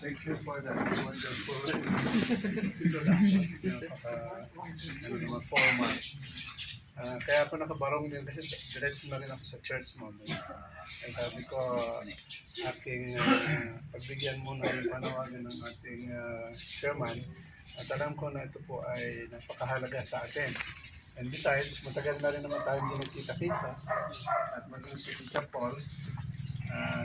Thank you for that wonderful introduction. Ano naman, formal. Kaya ako nakabarong din kasi diretso na rin ako sa church mo. Kaya sabi ko, aking pagbigyan muna yung panawagan ng ating chairman. At alam ko na ito po ay napakahalaga sa atin. And besides, matagal na rin naman tayong hindi nagkita-kita. At maging si Sir Paul,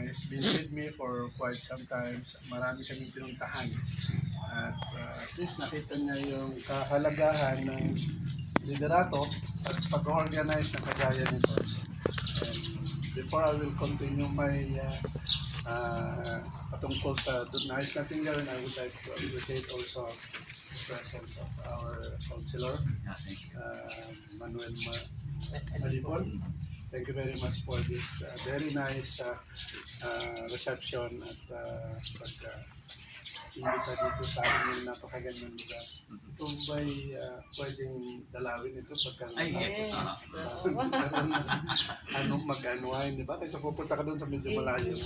he's been with me for quite some time. Marami kaming pinuntahan. At at least nakita niya yung kahalagahan ng liderato at pag-organize ng kagaya nito. And before I will continue my patungkol sa nais natin gawin, I would like to appreciate also the presence of our councilor, Manuel Malibon. Thank you very much for this very nice reception at pag-imbita dito sa amin yung napakagandang lugar. Ito ba'y pwedeng dalawin ito pagka anong mag-anuain, di ba? Kasi pupunta ka doon sa medyo malayo.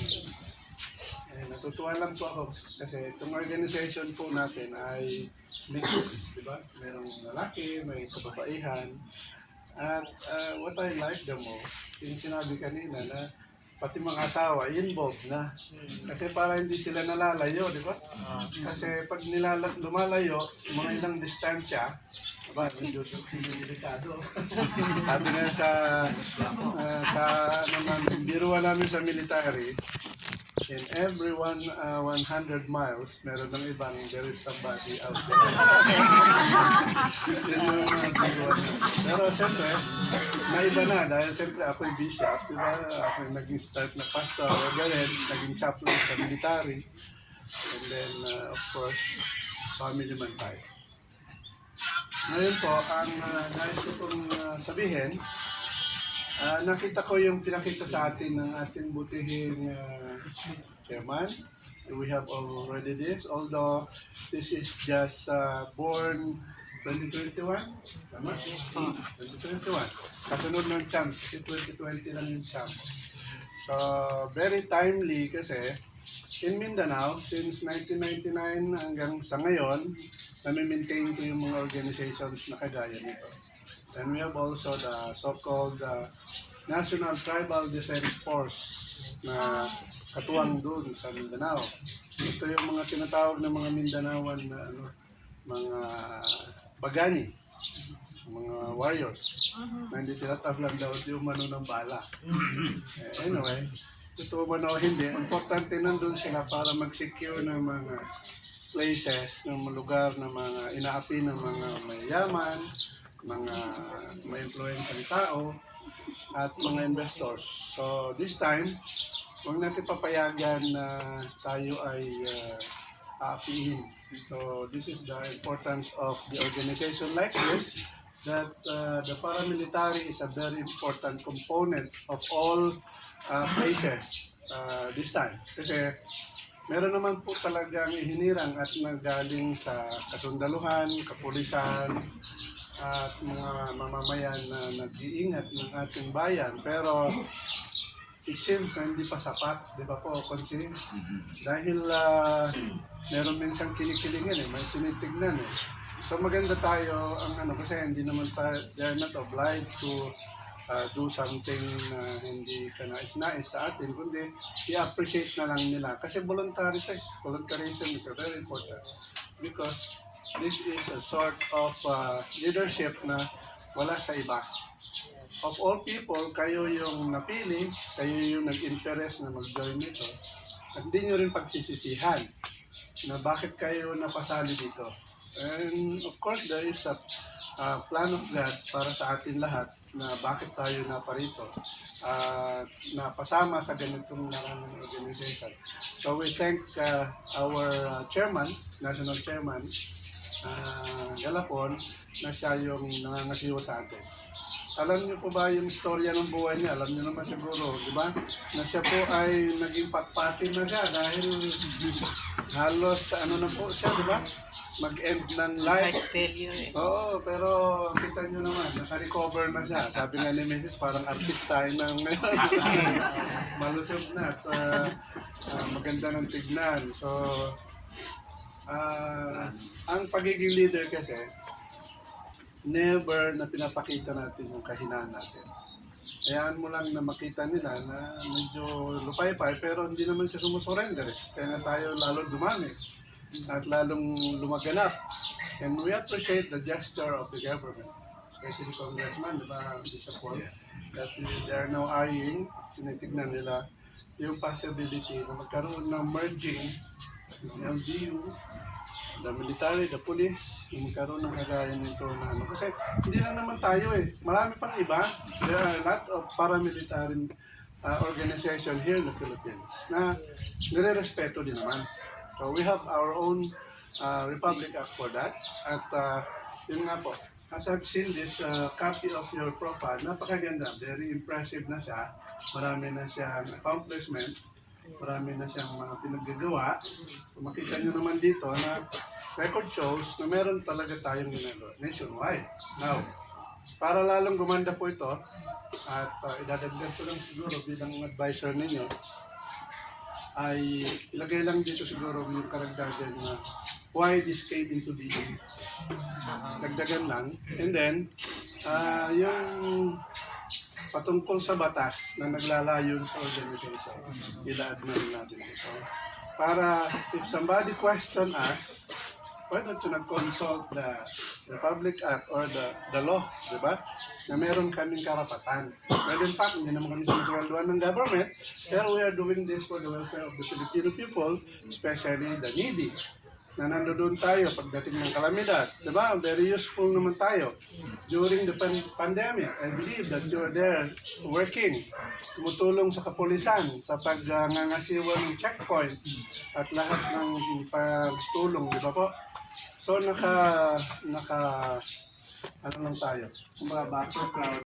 Natutuwa lang po ako kasi itong organization po natin ay mix, di ba? Merong lalaki, may kababaihan. At what I like the most, yung sinabi kanina na pati mga asawa, involved na. Kasi para hindi sila nalalayo, di ba? Kasi pag lumalayo, mga ilang distansya, diba, medyo delikado. Sabi nga sa ano namin, biruan namin sa military, in every 100 miles, meron ng ibang there is somebody out there. Yun yung mga biruan. Pero siyempre, naiba na dahil siyempre ako'y bishop, di ba? Ako'y naging start na pastor, ganun, naging chaplain sa military. And then, of course, family man tayo. Ngayon po, ang nais ko pong sabihin, nakita ko yung pinakita sa atin ng ating butihing chairman. We have already this, although this is just born 2021. Tama? 2021. Kasunod ng champs, kasi 2020 lang yung champs. So, very timely kasi in Mindanao, since 1999 hanggang sa ngayon, nami-maintain ko yung mga organizations na kagaya nito. And we have also the so-called National Tribal Defense Force na katuwang doon sa Mindanao. Ito yung mga tinatawag ng mga Mindanaoan na mga bagani, mga warriors, na hindi tinatablan daw yung mano ng bala. Anyway, totoo man o hindi, importante nandun sila para mag-secure ng mga places, ng mga lugar ng mga inaapi ng mga mayayaman, mga may influensang tao, at mga investors. So this time, huwag natin papayagan na tayo ay aapihin. So this is the importance of the organization like this, that the paramilitary is a very important component of all places this time. Kasi meron naman po talagang hinirang at nagaling sa kasundaluhan, kapulisan, at mga mamamayan na nag-iingat ng ating bayan. Pero it seems na hindi pa sapat, di ba po, Konsi? Dahil meron minsang kinikilingan may tinitignan So maganda tayo ang kasi hindi naman they're not obliged to do something na hindi ka nais-nais sa atin, kundi i-appreciate na lang nila. Kasi voluntary voluntarism is very important because this is a sort of leadership na wala sa iba. Of all people, kayo yung napili, kayo yung nag-interest na mag-join nito. At hindi nyo rin pagsisisihan na bakit kayo napasali dito. And of course, there is a plan of God para sa atin lahat na bakit tayo naparito. Napasama sa ganitong naraming organization. So we thank our chairman, national chairman, Galapon, na siya yung nangangasiwa sa atin. Alam niyo po ba yung istorya ng buhay niya? Alam niyo naman siguro, di ba? Na siya po ay naging patpati na siya dahil halos na po siya, di ba? Mag-end ng life. Oo, pero kita niyo naman, naka-recover na siya. Sabi nga ni Mrs. parang artista na ngayon. Malusog na at maganda ng tignan. So, Ang pagiging leader kasi, never na pinapakita natin yung kahinaan natin. Hayaan mo lang na makita nila na medyo lupay-pay pero hindi naman siya sumusurrender. Kaya na tayo lalo dumami at lalong lumaganap. And we appreciate the gesture of the government, especially Congressman, di ba, Bishop Paul, that they are now eyeing, tinitignan nila yung possibility na magkaroon ng merging ng LGU, the military, the police, yung magkaroon ng kagaya nito na ano. Kasi hindi lang naman tayo eh. Marami pang iba. There are a lot of paramilitary organization here in the Philippines na nire-respeto din naman. So we have our own Republic Act for that. At yun nga po, as I've seen this copy of your profile, napakaganda. Very impressive na siya. Marami na siyang accomplishment. Marami na siyang mga pinaggagawa. So, makita nyo naman dito na record shows na meron talaga tayong ginagawa nationwide. Now, para lalong gumanda po ito, at idadagdag ko lang siguro bilang advisor ninyo, ay ilagay lang dito siguro yung karagdagan na why this came into being. Dagdagan lang. And then, yung patungkol sa batas na naglalayon sa organization, ilaad na rin natin ito. Para if somebody question us, why don't you consult the Republic Act or the law, di ba? Na meron kaming karapatan. Well, in fact, hindi naman kami sinusunduan ng government, pero we are doing this for the welfare of the Filipino people, especially the needy. Na nandoon tayo pagdating ng kalamidad. Diba? Very useful naman tayo. During the pandemic, I believe that you are there working, tumutulong sa kapulisan, sa pagngangasiwa ng checkpoint, at lahat ng pagtulong, di ba po? So, ano lang tayo? Mga background